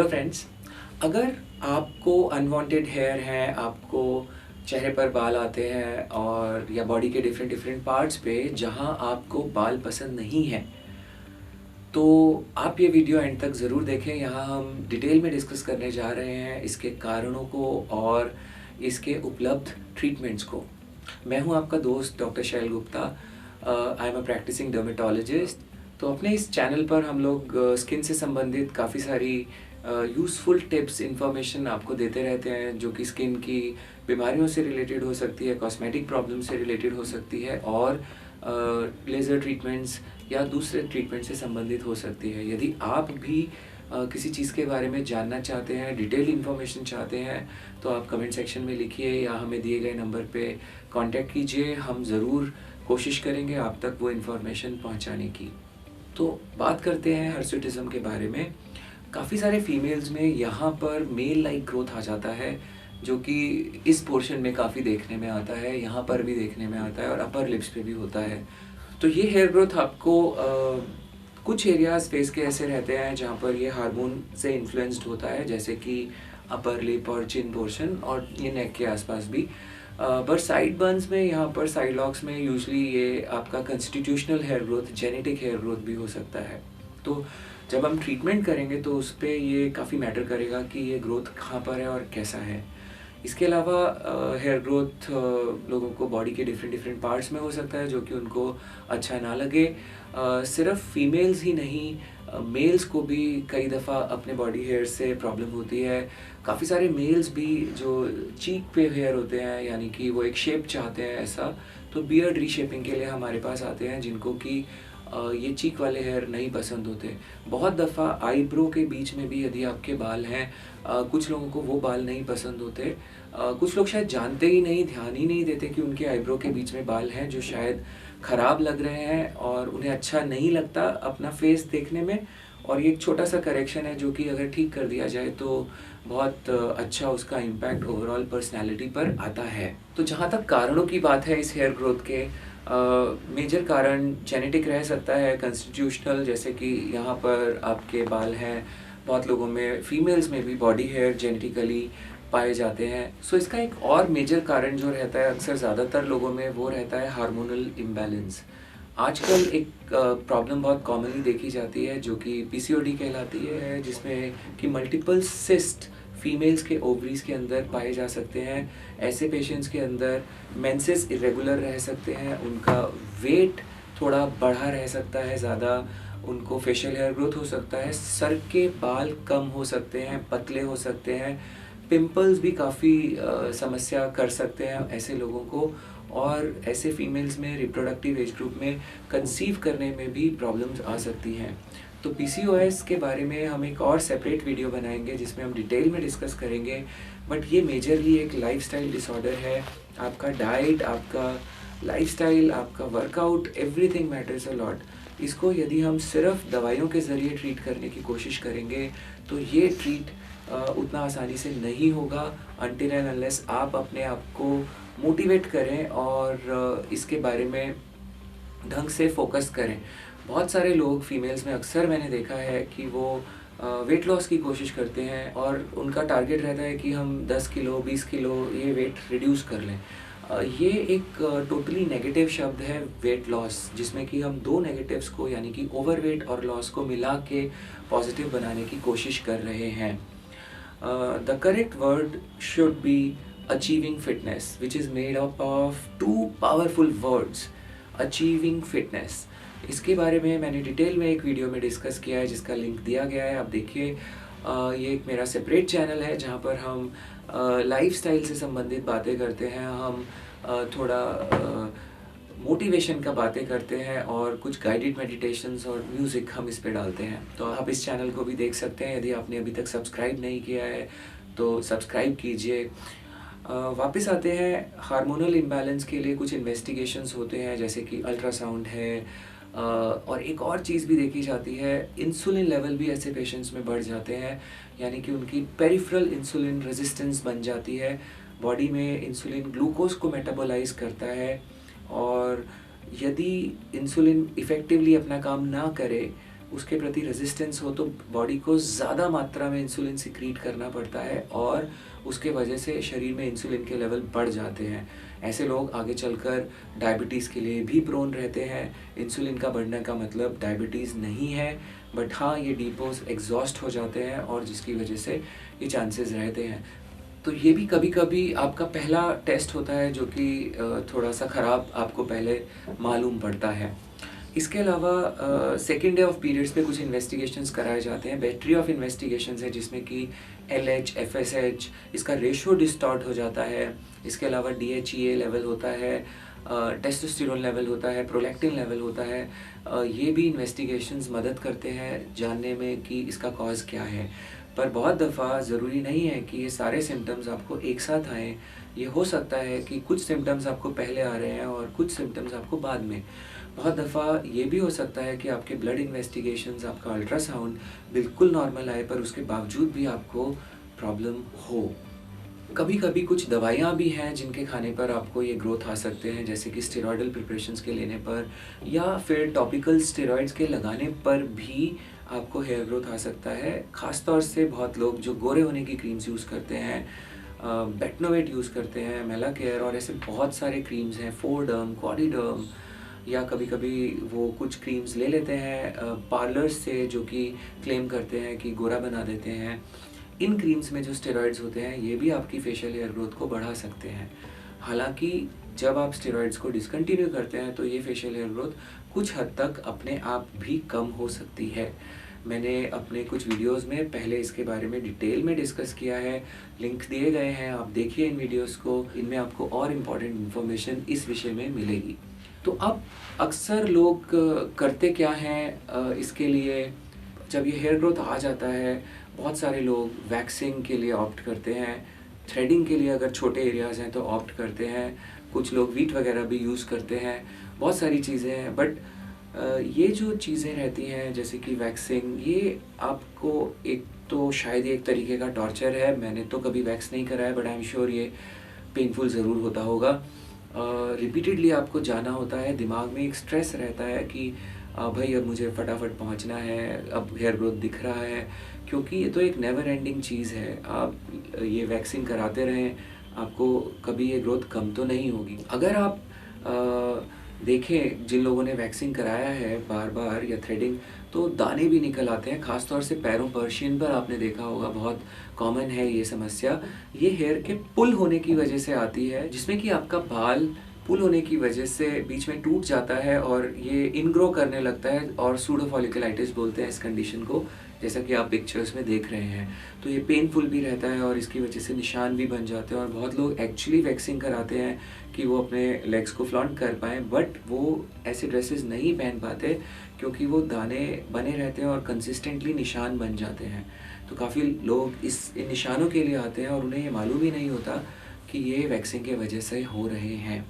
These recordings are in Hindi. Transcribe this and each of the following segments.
Hello friends. अगर आपको अनवांटेड हेयर है, आपको चेहरे पर बाल आते हैं और या बॉडी के डिफरेंट डिफरेंट पार्ट्स पे जहां आपको बाल पसंद नहीं है, तो आप ये वीडियो एंड तक ज़रूर देखें। यहाँ हम डिटेल में डिस्कस करने जा रहे हैं इसके कारणों को और इसके उपलब्ध ट्रीटमेंट्स को। मैं हूँ आपका दोस्त doctor Shail Gupta. I am a practising dermatologist. तो अपने इस चैनल पर हम लोग स्किन से संबंधित काफ़ी सारी यूज़फुल टिप्स इन्फॉर्मेशन आपको देते रहते हैं, जो कि स्किन की बीमारियों से रिलेटेड हो सकती है, कॉस्मेटिक प्रॉब्लम से रिलेटेड हो सकती है और लेज़र ट्रीटमेंट्स या दूसरे ट्रीटमेंट से संबंधित हो सकती है। यदि आप भी किसी चीज़ के बारे में जानना चाहते हैं, डिटेल इन्फॉर्मेशन चाहते हैं, तो आप कमेंट सेक्शन में लिखिए या हमें दिए गए नंबर पे कांटेक्ट कीजिए। हम ज़रूर कोशिश करेंगे आप तक वो इन्फॉर्मेशन पहुंचाने की। तो बात करते हैं हिर्सुटिज्म के बारे में। काफ़ी सारे फीमेल्स में यहाँ पर मेल लाइक ग्रोथ आ जाता है, जो कि इस पोर्शन में काफ़ी देखने में आता है, यहाँ पर भी देखने में आता है और अपर लिप्स पे भी होता है। तो ये हेयर ग्रोथ आपको कुछ एरियाज फेस के ऐसे रहते हैं जहाँ पर ये हार्मोन से इन्फ्लुएंस्ड होता है, जैसे कि अपर लिप और चिन पोर्शन और ये नेक के आसपास भी। पर साइड बर्न्स में, यहाँ पर साइड लॉक्स में यूजली ये आपका constitutional hair growth, genetic hair growth भी हो सकता है। तो जब हम ट्रीटमेंट करेंगे तो उस पर ये काफ़ी मैटर करेगा कि ये ग्रोथ कहाँ पर है और कैसा है। इसके अलावा हेयर ग्रोथ लोगों को बॉडी के डिफरेंट डिफरेंट पार्ट्स में हो सकता है, जो कि उनको अच्छा ना लगे। सिर्फ फीमेल्स ही नहीं, मेल्स को भी कई दफ़ा अपने बॉडी हेयर से प्रॉब्लम होती है। काफ़ी सारे मेल्स भी जो चीक पे हेयर होते हैं, यानी कि वो एक शेप चाहते हैं ऐसा, तो बियर्ड रीशेपिंग के लिए हमारे पास आते हैं, जिनको कि ये चीक वाले हेयर नहीं पसंद होते। बहुत दफ़ा आईब्रो के बीच में भी यदि आपके बाल हैं, कुछ लोगों को वो बाल नहीं पसंद होते। कुछ लोग शायद जानते ही नहीं, ध्यान ही नहीं देते कि उनके आईब्रो के बीच में बाल हैं जो शायद ख़राब लग रहे हैं और उन्हें अच्छा नहीं लगता अपना फेस देखने में। और ये एक छोटा सा करेक्शन है जो कि अगर ठीक कर दिया जाए तो बहुत अच्छा उसका इम्पैक्ट ओवरऑल पर्सनैलिटी पर आता है। तो जहाँ तक कारणों की बात है इस हेयर ग्रोथ के, मेजर कारण जेनेटिक रह सकता है, कंस्टिट्यूशनल, जैसे कि यहाँ पर आपके बाल हैं। बहुत लोगों में, फीमेल्स में भी बॉडी हेयर जेनेटिकली पाए जाते हैं। सो इसका एक और मेजर कारण जो रहता है अक्सर ज़्यादातर लोगों में, वो रहता है हार्मोनल इम्बैलेंस। आजकल एक प्रॉब्लम बहुत कॉमनली देखी जाती है जो कि पीसीओडी कहलाती है, जिसमें कि मल्टीपल सिस्ट फीमेल्स के ओवरीज के अंदर पाए जा सकते हैं। ऐसे पेशेंट्स के अंदर मेंसेस इरेगुलर रह सकते हैं, उनका वेट थोड़ा बढ़ा रह सकता है ज़्यादा, उनको फेशियल हेयर ग्रोथ हो सकता है, सर के बाल कम हो सकते हैं, पतले हो सकते हैं, पिंपल्स भी काफ़ी समस्या कर सकते हैं ऐसे लोगों को। और ऐसे फीमेल्स में रिप्रोडक्टिव एज ग्रुप में कंसीव करने में भी प्रॉब्लम्स आ सकती हैं। तो पीसीओएस के बारे में हम एक और सेपरेट वीडियो बनाएंगे जिसमें हम डिटेल में डिस्कस करेंगे। बट ये मेजरली एक लाइफस्टाइल डिसऑर्डर है। आपका डाइट, आपका लाइफस्टाइल, आपका workout, everything matters a lot. इसको यदि हम सिर्फ दवाइयों के ज़रिए ट्रीट करने की कोशिश करेंगे तो ये ट्रीट उतना आसानी से नहीं होगा, अनटिल एंड अनलेस आप अपने आप को मोटिवेट करें और इसके बारे में ढंग से फोकस करें। बहुत सारे लोग फीमेल्स में अक्सर मैंने देखा है कि वो वेट लॉस की कोशिश करते हैं और उनका टारगेट रहता है कि हम 10 किलो 20 किलो ये वेट रिड्यूस कर लें। ये एक टोटली नेगेटिव शब्द है वेट लॉस, जिसमें कि हम दो नेगेटिव्स को, यानी कि ओवरवेट और लॉस को मिला के पॉजिटिव बनाने की कोशिश कर रहे हैं। The correct word should be achieving fitness, which is made up of two powerful words, achieving fitness. इसके बारे में मैंने डिटेल में एक वीडियो में डिस्कस किया है जिसका लिंक दिया गया है, आप देखिए। ये एक मेरा सेपरेट चैनल है जहाँ पर हम लाइफस्टाइल से संबंधित बातें करते हैं, हम थोड़ा मोटिवेशन का बातें करते हैं और कुछ गाइडेड मेडिटेशंस और म्यूज़िक हम इस पे डालते हैं। तो आप इस चैनल को भी देख सकते हैं। यदि आपने अभी तक सब्सक्राइब नहीं किया है तो सब्सक्राइब कीजिए। वापस आते हैं, हार्मोनल इम्बैलेंस के लिए कुछ इन्वेस्टिगेशंस होते हैं, जैसे कि अल्ट्रासाउंड है। और एक और चीज़ भी देखी जाती है, इंसुलिन लेवल भी ऐसे पेशेंट्स में बढ़ जाते हैं, यानी कि उनकी पेरिफेरल इंसुलिन रेजिस्टेंस बन जाती है। बॉडी में इंसुलिन ग्लूकोज को मेटाबोलाइज करता है और यदि इंसुलिन इफ़ेक्टिवली अपना काम ना करे उसके प्रति रेजिस्टेंस हो, तो बॉडी को ज़्यादा मात्रा में इंसुलिन सिक्रीट करना पड़ता है और उसके वजह से शरीर में इंसुलिन के लेवल बढ़ जाते हैं। ऐसे लोग आगे चलकर डायबिटीज़ के लिए भी प्रोन रहते हैं। इंसुलिन का बढ़ने का मतलब डायबिटीज़ नहीं है, बट हाँ, ये डिपोज़ एग्जॉस्ट हो जाते हैं और जिसकी वजह से ये चांसेस रहते हैं। तो ये भी कभी कभी आपका पहला टेस्ट होता है जो कि थोड़ा सा ख़राब आपको पहले मालूम पड़ता है। इसके अलावा सेकेंड डे ऑफ पीरियड्स पे कुछ इन्वेस्टिगेशंस कराए जाते हैं। बैटरी ऑफ इन्वेस्टिगेशंस है जिसमें कि LH, FSH, इसका रेशियो डिस्टॉर्ट हो जाता है। इसके अलावा DHEA लेवल होता है, टेस्टोस्टेरोन लेवल होता है, प्रोलैक्टिन लेवल होता है। ये भी इन्वेस्टिगेशंस मदद करते हैं जानने में कि इसका कॉज क्या है। पर बहुत दफ़ा ज़रूरी नहीं है कि ये सारे सिम्टम्स आपको एक साथ आएँ। ये हो सकता है कि कुछ सिम्टम्स आपको पहले आ रहे हैं और कुछ सिम्टम्स आपको बाद में। बहुत दफ़ा ये भी हो सकता है कि आपके ब्लड इन्वेस्टिगेशंस, आपका अल्ट्रासाउंड बिल्कुल नॉर्मल आए पर उसके बावजूद भी आपको प्रॉब्लम हो। कभी कभी कुछ दवाइयाँ भी हैं जिनके खाने पर आपको ये ग्रोथ आ सकते हैं, जैसे कि स्टेरॉयडल प्रिपरेशंस के लेने पर या फिर टॉपिकल स्टेरॉइड्स के लगाने पर भी आपको हेयर ग्रोथ आ सकता है। ख़ास तौर से बहुत लोग जो गोरे होने की क्रीम्स यूज़ करते हैं, बेटनोवेट यूज़ करते हैं, मेला केयर और ऐसे बहुत सारे क्रीम्स हैं, फोरडर्म, क्वाडिडर्म, या कभी कभी वो कुछ क्रीम्स ले लेते हैं पार्लर्स से जो कि क्लेम करते हैं कि गोरा बना देते हैं। इन क्रीम्स में जो स्टेरॉइड्स होते हैं ये भी आपकी फेशियल हेयर ग्रोथ को बढ़ा सकते हैं। हालांकि जब आप स्टेरॉइड्स को डिसकंटिन्यू करते हैं तो ये फेशियल हेयर ग्रोथ कुछ हद तक अपने आप भी कम हो सकती है। मैंने अपने कुछ वीडियोस में पहले इसके बारे में डिटेल में डिस्कस किया है, लिंक दिए गए हैं, आप देखिए इन वीडियोस को, इनमें आपको और इम्पॉर्टेंट इन्फॉर्मेशन इस विषय में मिलेगी। तो अब अक्सर लोग करते क्या हैं इसके लिए, जब ये हेयर ग्रोथ आ जाता है बहुत सारे लोग वैक्सिंग के लिए ऑप्ट करते हैं, थ्रेडिंग के लिए अगर छोटे एरियाज़ हैं तो ऑप्ट करते हैं, कुछ लोग वीट वगैरह भी यूज़ करते हैं, बहुत सारी चीज़ें हैं। बट ये जो चीज़ें रहती हैं जैसे कि वैक्सिंग, ये आपको एक तो शायद ये एक तरीके का टॉर्चर है। मैंने तो कभी वैक्स नहीं कराया बट आई एम श्योर ये पेनफुल ज़रूर होता होगा। रिपीटेडली आपको जाना होता है, दिमाग में एक स्ट्रेस रहता है कि भाई अब मुझे फटाफट पहुंचना है, अब हेयर ग्रोथ दिख रहा है, क्योंकि ये तो एक नेवर एंडिंग चीज़ है। आप ये वैक्सिंग कराते रहें, आपको कभी ये ग्रोथ कम तो नहीं होगी। अगर आप देखें जिन लोगों ने वैक्सिंग कराया है बार बार या थ्रेडिंग, तो दाने भी निकल आते हैं, खासतौर से पैरों पर, शिन पर आपने देखा होगा, बहुत कॉमन है ये समस्या। ये हेयर के पुल होने की वजह से आती है, जिसमें कि आपका बाल पुल होने की वजह से बीच में टूट जाता है और ये इनग्रो करने लगता है और सूडो फॉलिकुलाइटिस बोलते हैं इस कंडीशन को, जैसा कि आप पिक्चर्स में देख रहे हैं। तो ये पेनफुल भी रहता है और इसकी वजह से निशान भी बन जाते हैं और बहुत लोग एक्चुअली वैक्सिंग कराते हैं कि वो अपने लेग्स को फ्लॉन्ट कर पाएँ, बट वो ऐसे ड्रेसेस नहीं पहन पाते क्योंकि वो दाने बने रहते हैं और कंसिस्टेंटली निशान बन जाते हैं। तो काफ़ी लोग इन निशानों के लिए आते हैं और उन्हें ये मालूम ही नहीं होता कि ये वैक्सिंग के वजह से हो रहे हैं।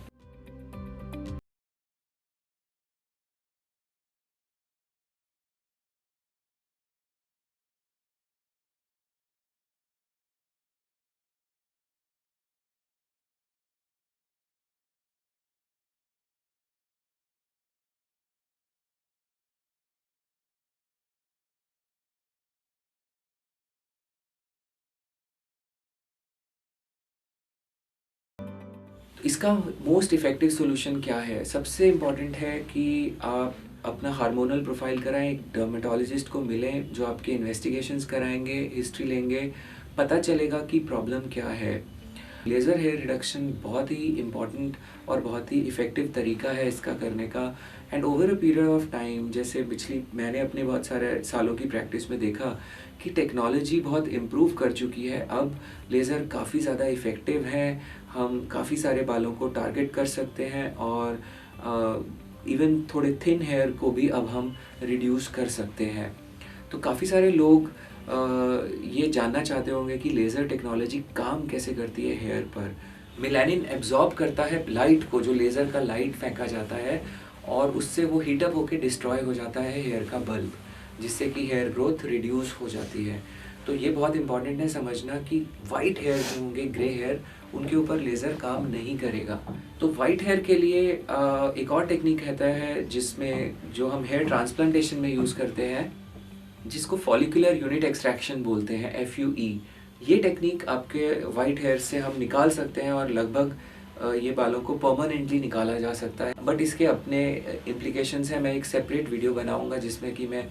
इसका मोस्ट इफ़ेक्टिव सॉल्यूशन क्या है? सबसे इम्पॉर्टेंट है कि आप अपना हार्मोनल प्रोफाइल कराएँ, एक डर्मेटोलॉजिस्ट को मिलें जो आपके इन्वेस्टिगेशंस कराएँगे, हिस्ट्री लेंगे, पता चलेगा कि प्रॉब्लम क्या है। लेज़र हेयर रिडक्शन बहुत ही इम्पॉर्टेंट और बहुत ही इफ़ेक्टिव तरीका है इसका करने का। And over a period of time, जैसे मैंने अपने बहुत सारे सालों की प्रैक्टिस में देखा कि टेक्नोलॉजी बहुत इम्प्रूव कर चुकी है। अब लेज़र काफ़ी ज़्यादा इफ़ेक्टिव है, हम काफ़ी सारे बालों को टारगेट कर सकते हैं और इवन थोड़े थिन हेयर को भी अब हम रिड्यूस कर सकते हैं। तो काफ़ी सारे लोग ये जानना चाहते होंगे कि लेज़र टेक्नोलॉजी काम कैसे करती है हेयर पर। मेलानिन एब्जॉर्ब करता है लाइट को, जो लेज़र का लाइट फेंका जाता है, और उससे वो हीटअप होकर डिस्ट्रॉय हो जाता है हेयर का बल्ब, जिससे कि हेयर ग्रोथ रिड्यूस हो जाती है। तो ये बहुत इंपॉर्टेंट है समझना कि वाइट हेयर जो होंगे, ग्रे हेयर, उनके ऊपर लेज़र काम नहीं करेगा। तो वाइट हेयर के लिए एक और टेक्निक रहता है जिसमें जो हम हेयर ट्रांसप्लांटेशन में यूज़ करते हैं, जिसको फॉलिकुलर यूनिट एक्सट्रैक्शन बोलते हैं, FUE। ये टेक्निक आपके वाइट हेयर से हम निकाल सकते हैं और लगभग ये बालों को परमानेंटली निकाला जा सकता है। बट इसके अपने इम्प्लीकेशंस हैं। मैं एक सेपरेट वीडियो बनाऊंगा जिसमें कि मैं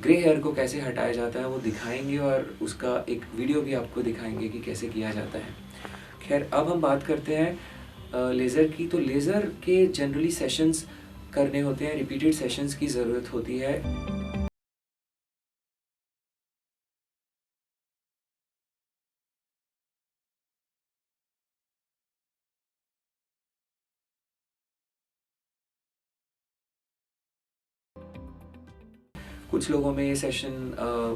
ग्रे हेयर को कैसे हटाया जाता है वो दिखाएंगे और उसका एक वीडियो भी आपको दिखाएंगे कि कैसे किया जाता है। खैर, अब हम बात करते हैं लेज़र की। तो लेज़र के जनरली सेशंस करने होते हैं, रिपीटेड सेशंस की ज़रूरत होती है। कुछ लोगों में ये सेशन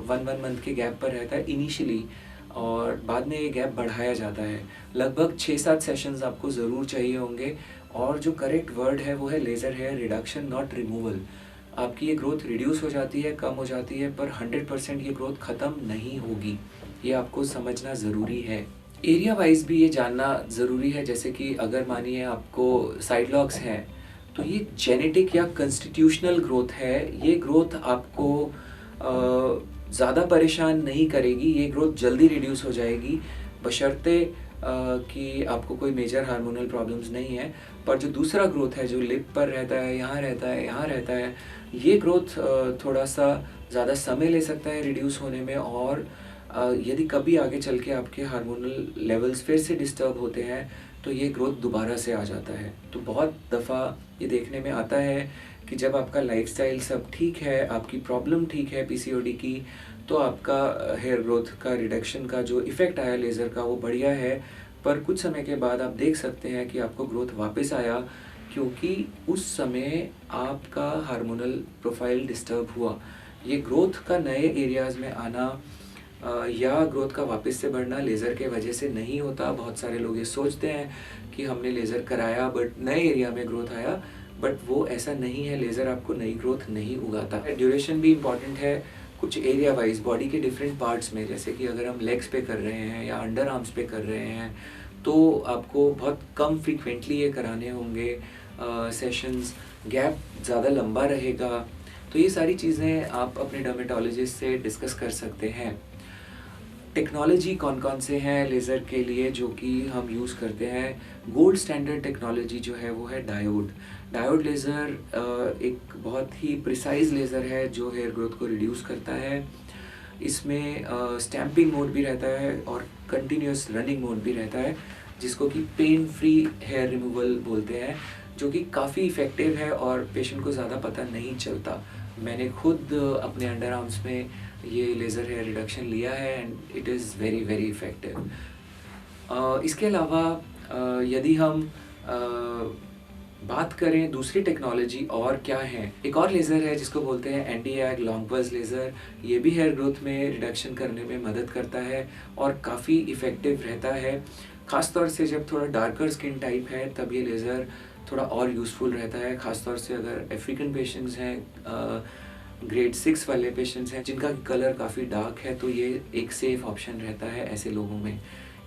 1 मंथ के गैप पर रहता है इनिशियली, और बाद में ये गैप बढ़ाया जाता है। लगभग 6-7 सेशंस आपको ज़रूर चाहिए होंगे। और जो करेक्ट वर्ड है वो है laser hair reduction, not removal. आपकी ये ग्रोथ रिड्यूस हो जाती है, कम हो जाती है, पर 100% ये ग्रोथ ख़त्म नहीं होगी। ये आपको समझना ज़रूरी है। एरिया वाइज भी ये जानना ज़रूरी है, जैसे कि अगर मानिए आपको साइड लॉक्स हैं, तो ये जेनेटिक या कॉन्स्टिट्यूशनल ग्रोथ है। ये ग्रोथ आपको ज़्यादा परेशान नहीं करेगी, ये ग्रोथ जल्दी रिड्यूस हो जाएगी, बशर्ते कि आपको कोई मेजर हार्मोनल प्रॉब्लम्स नहीं है। पर जो दूसरा ग्रोथ है, जो लिप पर रहता है, यहाँ रहता है, यहाँ रहता है, ये ग्रोथ थोड़ा सा ज़्यादा समय ले सकता है रिड्यूस होने में। और यदि कभी आगे चल के आपके हार्मोनल लेवल्स फिर से डिस्टर्ब होते हैं तो ये ग्रोथ दोबारा से आ जाता है। तो बहुत दफ़ा ये देखने में आता है कि जब आपका लाइफस्टाइल सब ठीक है, आपकी प्रॉब्लम ठीक है PCOD की, तो आपका हेयर ग्रोथ का रिडक्शन का जो इफ़ेक्ट आया लेज़र का वो बढ़िया है। पर कुछ समय के बाद आप देख सकते हैं कि आपको ग्रोथ वापस आया, क्योंकि उस समय आपका हार्मोनल प्रोफाइल डिस्टर्ब हुआ। ये ग्रोथ का नए एरियाज़ में आना या ग्रोथ का वापस से बढ़ना लेज़र के वजह से नहीं होता। बहुत सारे लोग ये सोचते हैं कि हमने लेज़र कराया बट नए एरिया में ग्रोथ आया, बट वो ऐसा नहीं है। लेज़र आपको नई ग्रोथ नहीं उगाता है। ड्यूरेशन भी इम्पॉर्टेंट है कुछ एरिया वाइज, बॉडी के डिफरेंट पार्ट्स में। जैसे कि अगर हम लेग्स पे कर रहे हैं या अंडर आर्म्स पे कर रहे हैं तो आपको बहुत कम फ्रीक्वेंटली ये कराने होंगे सेशंस, गैप ज़्यादा लंबा रहेगा। तो ये सारी चीज़ें आप अपने डर्मेटोलॉजिस्ट से डिस्कस कर सकते हैं। टेक्नोलॉजी कौन कौन से हैं लेज़र के लिए जो कि हम यूज़ करते हैं। गोल्ड स्टैंडर्ड टेक्नोलॉजी जो है वो है डायोड। डायोड लेज़र एक बहुत ही प्रिसाइज लेज़र है जो हेयर ग्रोथ को रिड्यूस करता है। इसमें स्टैम्पिंग मोड भी रहता है और कंटिन्यूस रनिंग मोड भी रहता है, जिसको कि पेन फ्री हेयर रिमूवल बोलते हैं, जो कि काफ़ी इफ़ेक्टिव है और पेशेंट को ज़्यादा पता नहीं चलता। मैंने खुद अपने अंडर आर्म्स में ये लेज़र हेयर रिडक्शन लिया है and it is very very effective. इसके अलावा यदि हम बात करें दूसरी टेक्नोलॉजी और क्या है, एक और लेज़र है जिसको बोलते हैं anti egg long pulse laser. ये भी हेयर ग्रोथ में रिडक्शन करने में मदद करता है और काफ़ी इफ़ेक्टिव रहता है। ख़ासतौर से जब थोड़ा डार्कर स्किन टाइप है तब ये लेज़र थोड़ा और यूज़फुल रहता है। ख़ासतौर से अगर अफ्रीकन पेशेंट्स हैं, ग्रेड 6 वाले पेशेंट्स हैं जिनका कलर काफ़ी डार्क है, तो ये एक सेफ़ ऑप्शन रहता है ऐसे लोगों में।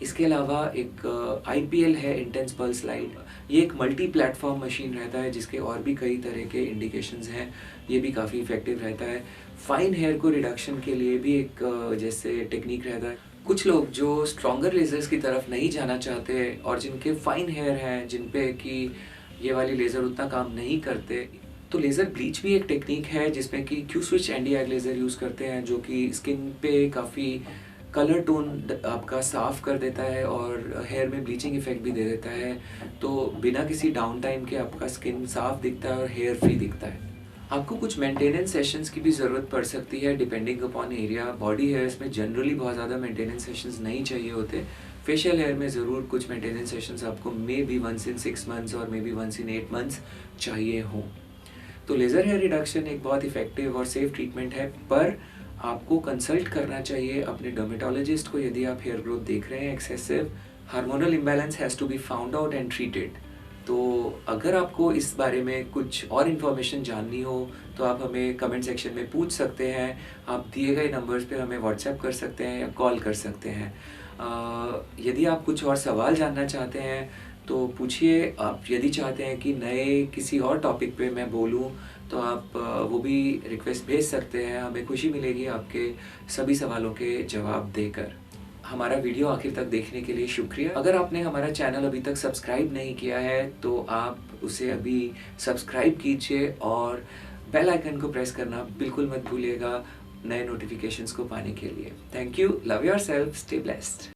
इसके अलावा एक IPL है, इंटेंस पल्स लाइट। ये एक मल्टी प्लेटफॉर्म मशीन रहता है जिसके और भी कई तरह के इंडिकेशंस हैं। ये भी काफ़ी इफ़ेक्टिव रहता है। फाइन हेयर को रिडक्शन के लिए भी एक जैसे टेक्निक रहता है। कुछ लोग जो स्ट्रॉन्गर लेज़र्स की तरफ नहीं जाना चाहते और जिनके फाइन हेयर हैं, जिन पे कि ये वाली लेज़र उतना काम नहीं करते, तो लेज़र ब्लीच भी एक टेक्निक है जिसमें कि Q switch anti egg laser use करते हैं, जो कि स्किन पे काफ़ी कलर टोन आपका साफ़ कर देता है और हेयर में ब्लीचिंग इफ़ेक्ट भी दे देता है। तो बिना किसी डाउन टाइम के आपका स्किन साफ़ दिखता है और हेयर फ्री दिखता है। आपको कुछ मेंटेनेंस सेशंस की भी ज़रूरत पड़ सकती है depending upon area. Body hairs में जनरली बहुत ज़्यादा मेंटेनेंस सेशंस नहीं चाहिए होते। फेशियल हेयर में ज़रूर कुछ मेंटेनेंस सेशंस आपको मे बी 1 in 6 months और मे बी 1 in 8 months चाहिए हों। तो लेज़र हेयर रिडक्शन एक बहुत इफ़ेक्टिव और सेफ ट्रीटमेंट है, पर आपको कंसल्ट करना चाहिए अपने डर्मेटोलॉजिस्ट को यदि आप हेयर ग्रोथ देख रहे हैं excessive. Hormonal imbalance has to be found out and treated. तो अगर आपको इस बारे में कुछ और इन्फॉर्मेशन जाननी हो तो आप हमें कमेंट सेक्शन में पूछ सकते हैं। आप दिए गए नंबर्स पे हमें व्हाट्सएप कर सकते हैं या कॉल कर सकते हैं। यदि आप कुछ और सवाल जानना चाहते हैं तो पूछिए। आप यदि चाहते हैं कि नए किसी और टॉपिक पे मैं बोलूं तो आप वो भी रिक्वेस्ट भेज सकते हैं। हमें खुशी मिलेगी आपके सभी सवालों के जवाब देकर। हमारा वीडियो आखिर तक देखने के लिए शुक्रिया। अगर आपने हमारा चैनल अभी तक सब्सक्राइब नहीं किया है तो आप उसे अभी सब्सक्राइब कीजिए और बेल आइकन को प्रेस करना बिल्कुल मत भूलिएगा नए नोटिफिकेशंस को पाने के लिए। Thank you, love yourself, stay blessed.